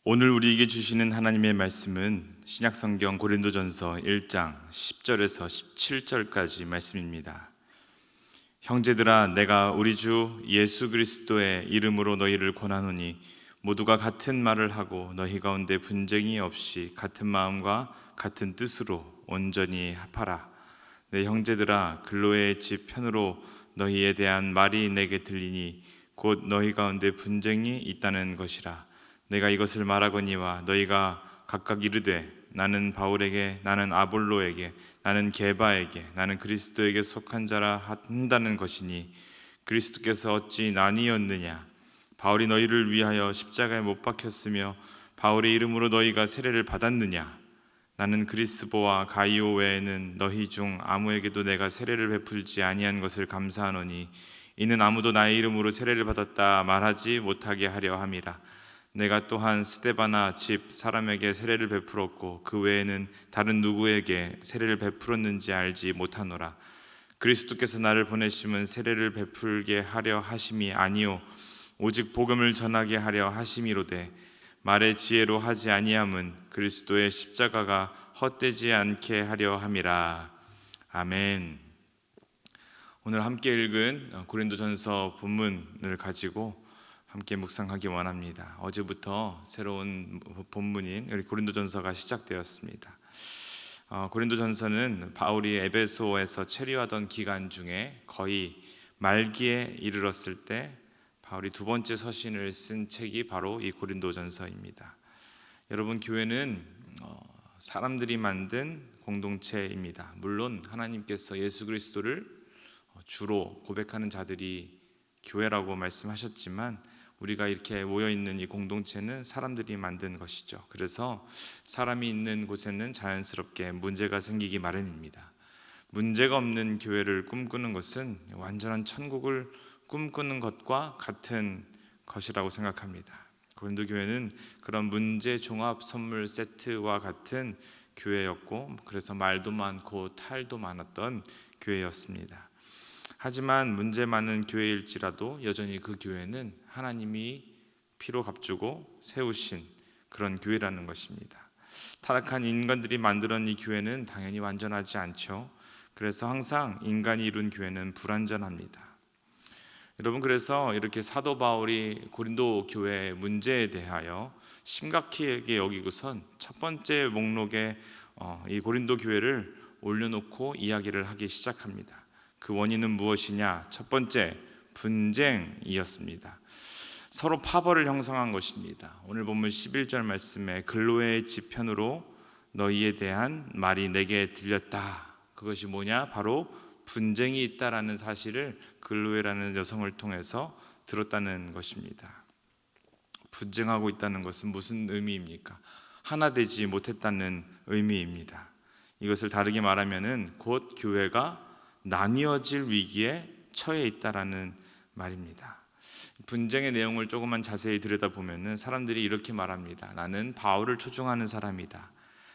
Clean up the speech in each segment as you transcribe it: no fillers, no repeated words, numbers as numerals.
오늘 우리에게 주시는 하나님의 말씀은 신약성경 고린도전서 1장 10절에서 17절까지 말씀입니다. 형제들아, 내가 우리 주 예수 그리스도의 이름으로 너희를 권하노니 모두가 같은 말을 하고 너희 가운데 분쟁이 없이 같은 마음과 같은 뜻으로 온전히 합하라. 내 형제들아, 글로의 집 편으로 너희에 대한 말이 내게 들리니 곧 너희 가운데 분쟁이 있다는 것이라. 내가 이것을 말하거니와 너희가 각각 이르되 나는 바울에게, 나는 아볼로에게, 나는 게바에게, 나는 그리스도에게 속한 자라 한다는 것이니 그리스도께서 어찌 나뉘었느냐? 바울이 너희를 위하여 십자가에 못 박혔으며 바울의 이름으로 너희가 세례를 받았느냐? 나는 그리스보와 가이오 외에는 너희 중 아무에게도 내가 세례를 베풀지 아니한 것을 감사하노니 이는 아무도 나의 이름으로 세례를 받았다 말하지 못하게 하려 함이라. 내가 또한 스데바나 집 사람에게 세례를 베풀었고 그 외에는 다른 누구에게 세례를 베풀었는지 알지 못하노라. 그리스도께서 나를 보내심은 세례를 베풀게 하려 하심이 아니요 오직 복음을 전하게 하려 하심이로되 말의 지혜로 하지 아니함은 그리스도의 십자가가 헛되지 않게 하려 함이라. 아멘. 오늘 함께 읽은 고린도전서 본문을 가지고 함께 묵상하기 원합니다. 어제부터 새로운 본문인 우리 고린도전서가 시작되었습니다. 고린도전서는 바울이 에베소에서 체류하던 기간 중에 거의 말기에 이르렀을 때 바울이 두 번째 서신을 쓴 책이 바로 이 고린도전서입니다. 여러분, 교회는 사람들이 만든 공동체입니다. 물론 하나님께서 예수 그리스도를 주로 고백하는 자들이 교회라고 말씀하셨지만 우리가 이렇게 모여있는 이 공동체는 사람들이 만든 것이죠. 그래서 사람이 있는 곳에는 자연스럽게 문제가 생기기 마련입니다. 문제가 없는 교회를 꿈꾸는 것은 완전한 천국을 꿈꾸는 것과 같은 것이라고 생각합니다. 고린도 교회는 그런 문제 종합 선물 세트와 같은 교회였고, 그래서 말도 많고 탈도 많았던 교회였습니다. 하지만 문제 많은 교회일지라도 여전히 그 교회는 하나님이 피로 값주고 세우신 그런 교회라는 것입니다. 타락한 인간들이 만들어낸 이 교회는 당연히 완전하지 않죠. 그래서 항상 인간이 이룬 교회는 불완전합니다. 여러분, 그래서 이렇게 사도 바울이 고린도 교회의 문제에 대하여 심각하게 여기고선 첫 번째 목록에 이 고린도 교회를 올려놓고 이야기를 하기 시작합니다. 그 원인은 무엇이냐? 첫 번째, 분쟁이었습니다. 서로 파벌을 형성한 것입니다. 오늘 본문 11절 말씀에 글로의 지편으로 너희에 대한 말이 내게 들렸다. 그것이 뭐냐? 바로 분쟁이 있다라는 사실을 글로에라는 여성을 통해서 들었다는 것입니다. 분쟁하고 있다는 것은 무슨 의미입니까? 하나 되지 못했다는 의미입니다. 이것을 다르게 말하면은 곧 교회가 나뉘어질 위기에 처해 있다라는 말입니다. 분쟁의 내용을 조금만 자세히 들여다보면 사람들이 이렇게 말합니다. 나는 바울을 초중하는 사람이다.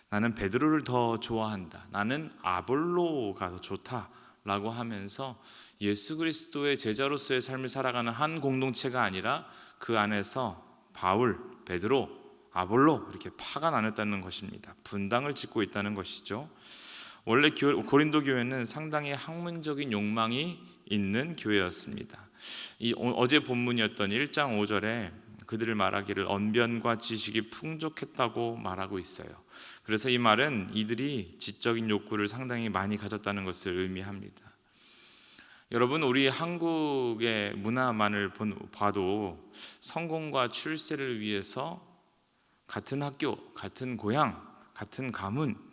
나는 베드로를 더 좋아한다. 나는 아볼로가 더 좋다라고 하면서 예수 그리스도의 제자로서의 삶을 살아가는 한 공동체가 아니라 그 안에서 바울, 베드로, 아볼로 이렇게 파가 나눴다는 것입니다. 분당을 짓고 있다는 것이죠. 원래 고린도 교회는 상당히 학문적인 욕망이 있는 교회였습니다. 어제 본문이었던 1장 5절에 그들을 말하기를 언변과 지식이 풍족했다고 말하고 있어요. 그래서 이 말은 이들이 지적인 욕구를 상당히 많이 가졌다는 것을 의미합니다. 여러분, 우리 한국의 문화만을 봐도 성공과 출세를 위해서 같은 학교, 같은 고향, 같은 가문,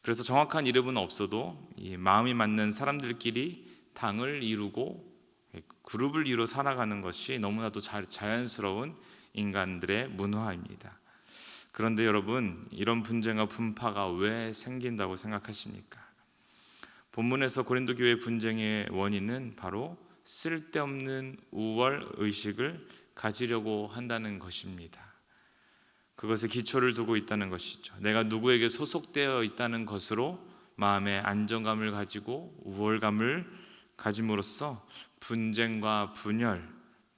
그래서 정확한 이름은 없어도 이 마음이 맞는 사람들끼리 당을 이루고 그룹을 이루어 살아가는 것이 너무나도 자연스러운 인간들의 문화입니다. 그런데 여러분, 이런 분쟁과 분파가 왜 생긴다고 생각하십니까? 본문에서 고린도 교회 분쟁의 원인은 바로 쓸데없는 우월 의식을 가지려고 한다는 것입니다. 그것에 기초를 두고 있다는 것이죠. 내가 누구에게 소속되어 있다는 것으로 마음의 안정감을 가지고 우월감을 가짐으로써 분쟁과 분열,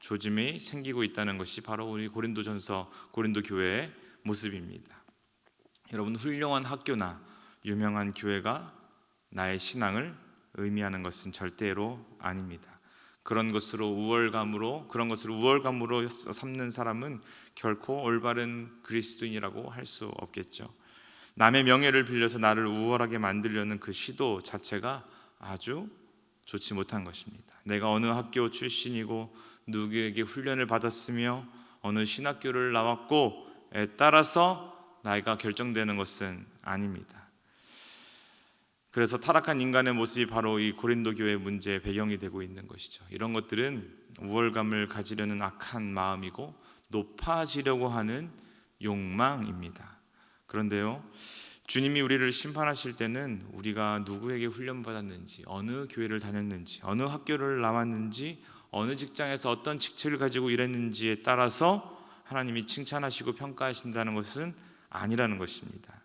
조짐이 생기고 있다는 것이 바로 우리 고린도전서 고린도 교회의 모습입니다. 여러분, 훌륭한 학교나 유명한 교회가 나의 신앙을 의미하는 것은 절대로 아닙니다. 그런 것을 우월감으로 삼는 사람은 결코 올바른 그리스도인이라고 할 수 없겠죠. 남의 명예를 빌려서 나를 우월하게 만들려는 그 시도 자체가 아주 좋지 못한 것입니다. 내가 어느 학교 출신이고 누구에게 훈련을 받았으며 어느 신학교를 나왔고에 따라서 나이가 결정되는 것은 아닙니다. 그래서 타락한 인간의 모습이 바로 이 고린도 교회의 문제의 배경이 되고 있는 것이죠. 이런 것들은 우월감을 가지려는 악한 마음이고 높아지려고 하는 욕망입니다. 그런데요, 주님이 우리를 심판하실 때는 우리가 누구에게 훈련받았는지, 어느 교회를 다녔는지, 어느 학교를 나왔는지, 어느 직장에서 어떤 직책을 가지고 일했는지에 따라서 하나님이 칭찬하시고 평가하신다는 것은 아니라는 것입니다.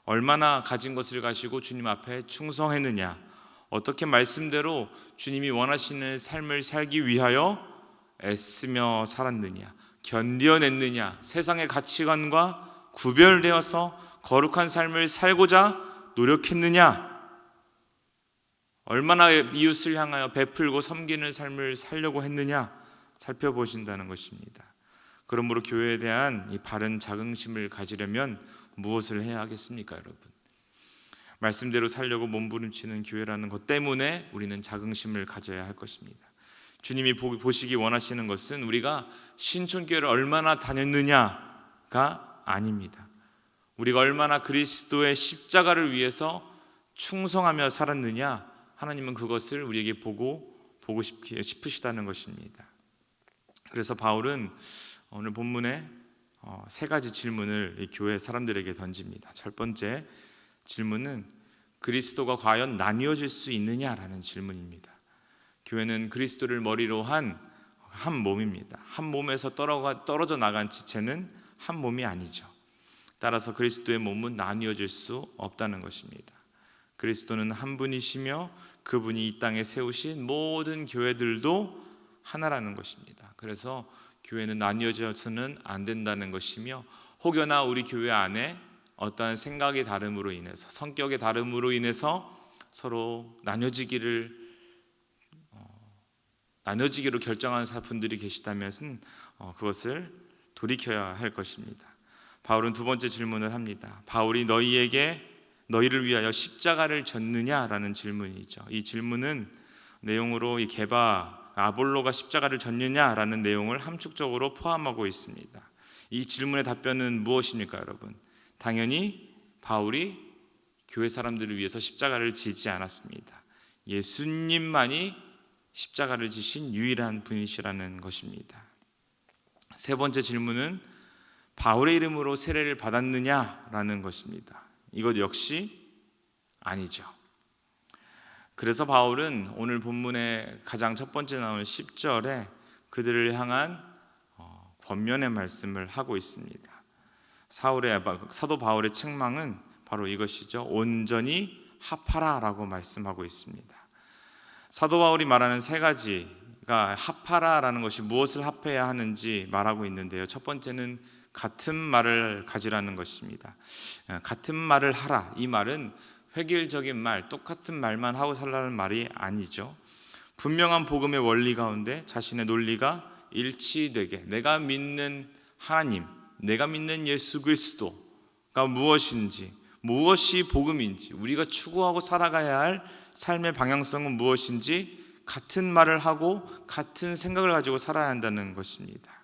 얼마나 가진 것을 가지고 주님 앞에 충성했느냐, 어떻게 말씀대로 주님이 원하시는 삶을 살기 위하여 애쓰며 살았느냐, 견뎌냈느냐, 세상의 가치관과 구별되어서 거룩한 삶을 살고자 노력했느냐, 얼마나 이웃을 향하여 베풀고 섬기는 삶을 살려고 했느냐 살펴보신다는 것입니다. 그러므로 교회에 대한 이 바른 자긍심을 가지려면 무엇을 해야 하겠습니까, 여러분? 말씀대로 살려고 몸부림치는 교회라는 것 때문에 우리는 자긍심을 가져야 할 것입니다. 주님이 보시기 원하시는 것은 우리가 신촌교회를 얼마나 다녔느냐가 아닙니다. 우리가 얼마나 그리스도의 십자가를 위해서 충성하며 살았느냐, 하나님은 그것을 우리에게 보고 싶으시다는 것입니다. 그래서 바울은 오늘 본문에 세 가지 질문을 이 교회 사람들에게 던집니다. 첫 번째 질문은 그리스도가 과연 나뉘어질 수 있느냐라는 질문입니다. 교회는 그리스도를 머리로 한 몸입니다. 한 몸에서 떨어져 나간 지체는 한 몸이 아니죠. 따라서 그리스도의 몸은 나뉘어질 수 없다는 것입니다. 그리스도는 한 분이시며 그분이 이 땅에 세우신 모든 교회들도 하나라는 것입니다. 그래서 교회는 나뉘어져서는 안 된다는 것이며, 혹여나 우리 교회 안에 어떠한 생각의 다름으로 인해서, 성격의 다름으로 인해서 서로 나뉘어지기로 결정한 분들이 계시다면 그것을 돌이켜야 할 것입니다. 바울은 두 번째 질문을 합니다. 바울이 너희를 위하여 십자가를 졌느냐라는 질문이죠. 이 질문은 내용으로 이 아볼로가 십자가를 졌느냐라는 내용을 함축적으로 포함하고 있습니다. 이 질문의 답변은 무엇입니까, 여러분? 당연히 바울이 교회 사람들을 위해서 십자가를 지지 않았습니다. 예수님만이 십자가를 지신 유일한 분이시라는 것입니다. 세 번째 질문은 바울의 이름으로 세례를 받았느냐라는 것입니다. 이것 역시 아니죠. 그래서 바울은 오늘 본문의 가장 첫 번째 나오는 10절에 그들을 향한 권면의 말씀을 하고 있습니다. 사도 바울의 책망은 바로 이것이죠. 온전히 합하라라고 말씀하고 있습니다. 사도 바울이 말하는 세 가지가 합하라라는 것이 무엇을 합해야 하는지 말하고 있는데요. 첫 번째는 같은 말을 가지라는 것입니다. 같은 말을 하라, 이 말은 획일적인 말, 똑같은 말만 하고 살라는 말이 아니죠. 분명한 복음의 원리 가운데 자신의 논리가 일치되게, 내가 믿는 하나님, 내가 믿는 예수 그리스도가 무엇인지, 무엇이 복음인지, 우리가 추구하고 살아가야 할 삶의 방향성은 무엇인지 같은 말을 하고 같은 생각을 가지고 살아야 한다는 것입니다.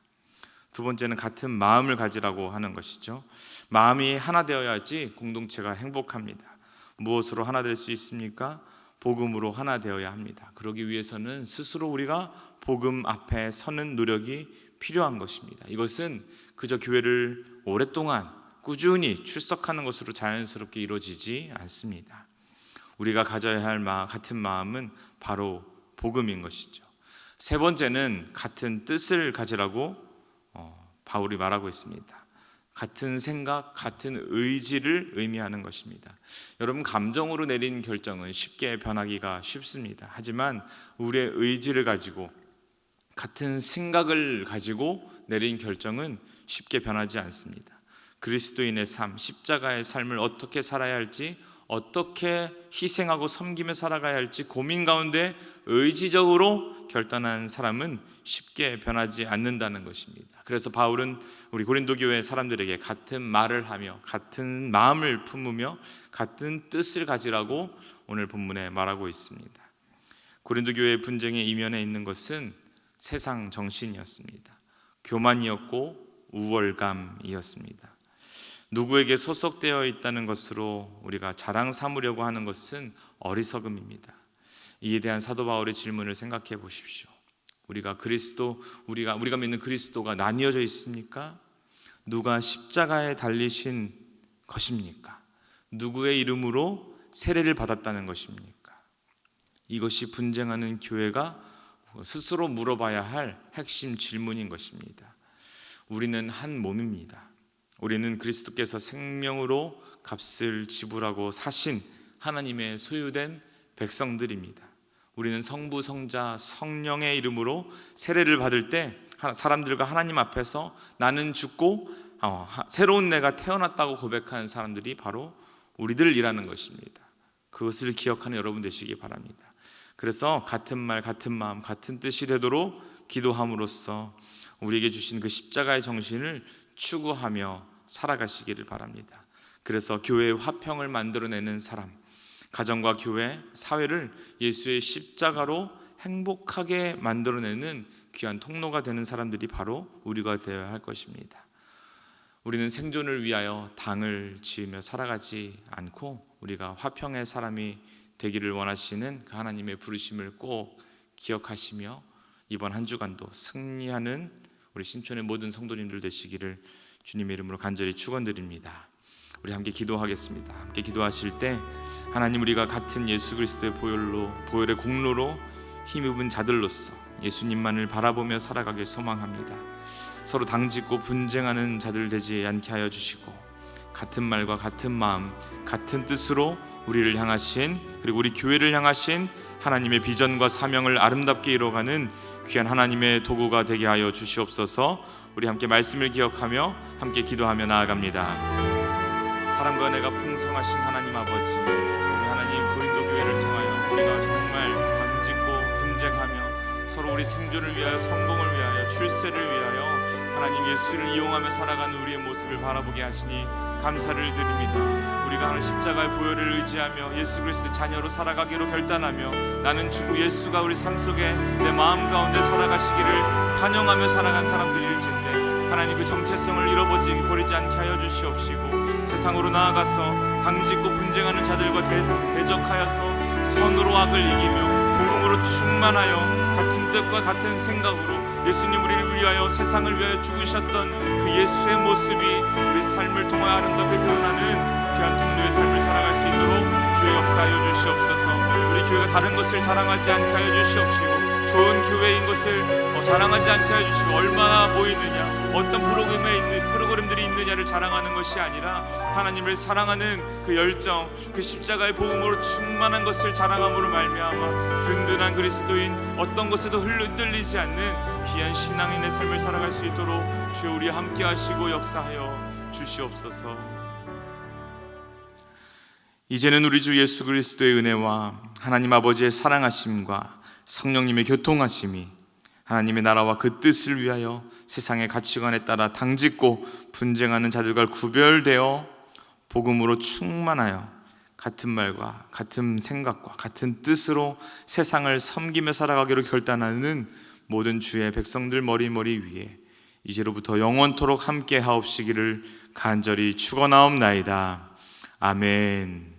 두 번째는 같은 마음을 가지라고 하는 것이죠. 마음이 하나 되어야지 공동체가 행복합니다. 무엇으로 하나 될 수 있습니까? 복음으로 하나 되어야 합니다. 그러기 위해서는 스스로 우리가 복음 앞에 서는 노력이 필요한 것입니다. 이것은 그저 교회를 오랫동안 꾸준히 출석하는 것으로 자연스럽게 이루어지지 않습니다. 우리가 가져야 할 같은 마음은 바로 복음인 것이죠. 세 번째는 같은 뜻을 가지라고 바울이 말하고 있습니다. 같은 생각, 같은 의지를 의미하는 것입니다. 여러분, 감정으로 내린 결정은 쉽게 변하기가 쉽습니다. 하지만 우리의 의지를 가지고 같은 생각을 가지고 내린 결정은 쉽게 변하지 않습니다. 그리스도인의 삶, 십자가의 삶을 어떻게 살아야 할지, 어떻게 희생하고 섬기며 살아가야 할지 고민 가운데 의지적으로 결단한 사람은 쉽게 변하지 않는다는 것입니다. 그래서 바울은 우리 고린도 교회 사람들에게 같은 말을 하며 같은 마음을 품으며 같은 뜻을 가지라고 오늘 본문에 말하고 있습니다. 고린도 교회의 분쟁의 이면에 있는 것은 세상 정신이었습니다. 교만이었고 우월감이었습니다. 누구에게 소속되어 있다는 것으로 우리가 자랑 삼으려고 하는 것은 어리석음입니다. 이에 대한 사도 바울의 질문을 생각해 보십시오. 우리가 믿는 그리스도가 나뉘어져 있습니까? 누가 십자가에 달리신 것입니까? 누구의 이름으로 세례를 받았다는 것입니까? 이것이 분쟁하는 교회가 스스로 물어봐야 할 핵심 질문인 것입니다. 우리는 한 몸입니다. 우리는 그리스도께서 생명으로 값을 지불하고 사신 하나님의 소유된 백성들입니다. 우리는 성부, 성자, 성령의 이름으로 세례를 받을 때 사람들과 하나님 앞에서 나는 죽고 새로운 내가 태어났다고 고백하는 사람들이 바로 우리들이라는 것입니다. 그것을 기억하는 여러분 되시기 바랍니다. 그래서 같은 말, 같은 마음, 같은 뜻이 되도록 기도함으로써 우리에게 주신 그 십자가의 정신을 추구하며 살아가시기를 바랍니다. 그래서 교회의 화평을 만들어내는 사람, 가정과 교회, 사회를 예수의 십자가로 행복하게 만들어내는 귀한 통로가 되는 사람들이 바로 우리가 되어야 할 것입니다. 우리는 생존을 위하여 당을 지으며 살아가지 않고 우리가 화평의 사람이 되기를 원하시는 그 하나님의 부르심을 꼭 기억하시며 이번 한 주간도 승리하는 우리 신촌의 모든 성도님들 되시기를 주님의 이름으로 간절히 축원드립니다. 우리 함께 기도하겠습니다. 함께 기도하실 때 하나님, 우리가 같은 예수 그리스도의 보혈의 공로로 힘입은 자들로서 예수님만을 바라보며 살아가길 소망합니다. 서로 당짓고 분쟁하는 자들 되지 않게 하여 주시고 같은 말과 같은 마음, 같은 뜻으로 우리를 향하신, 그리고 우리 교회를 향하신 하나님의 비전과 사명을 아름답게 이뤄가는 귀한 하나님의 도구가 되게 하여 주시옵소서. 우리 함께 말씀을 기억하며 함께 기도하며 나아갑니다. 사랑과 은혜가 풍성하신 하나님 아버지, 우리 하나님 고린도 교회를 통하여 우리가 정말 당짓고 분쟁하며 서로 우리 생존을 위하여, 성공을 위하여, 출세를 위하여 하나님 예수를 이용하며 살아가는 우리의 모습을 바라보게 하시니 감사를 드립니다. 우리가 하는 십자가의 보혈을 의지하며 예수 그리스도의 자녀로 살아가기로 결단하며 나는 주고 예수가 우리 삶 속에 내 마음 가운데 살아가시기를 환영하며 살아간 사람들일진데 하나님, 그 정체성을 버리지 않게 하여 주시옵시고 세상으로 나아가서 당짓고 분쟁하는 자들과 대적하여서 선으로 악을 이기며 복음으로 충만하여 같은 뜻과 같은 생각으로 예수님 우리를 위하여, 세상을 위하여 죽으셨던 그 예수의 모습이 우리 삶을 통해 아름답게 드러나는 귀한 통로의 삶을 살아갈 수 있도록 주의 역사하여 주시옵소서. 우리 교회가 다른 것을 자랑하지 않게 하여 주시옵시고 좋은 교회인 것을 자랑하지 않게 하여 주시고 얼마나 모이느냐, 어떤 프로그램들이 있느냐를 자랑하는 것이 아니라 하나님을 사랑하는 그 열정, 그 십자가의 복음으로 충만한 것을 자랑함으로 말미암아 든든한 그리스도인, 어떤 것에도 흔들리지 않는 귀한 신앙인의 삶을 살아갈 수 있도록 주여 우리 함께 하시고 역사하여 주시옵소서. 이제는 우리 주 예수 그리스도의 은혜와 하나님 아버지의 사랑하심과 성령님의 교통하심이 하나님의 나라와 그 뜻을 위하여 세상의 가치관에 따라 당짓고 분쟁하는 자들과 구별되어 복음으로 충만하여 같은 말과 같은 생각과 같은 뜻으로 세상을 섬기며 살아가기로 결단하는 모든 주의 백성들 머리 위에 이제로부터 영원토록 함께 하옵시기를 간절히 축원하옵나이다. 아멘.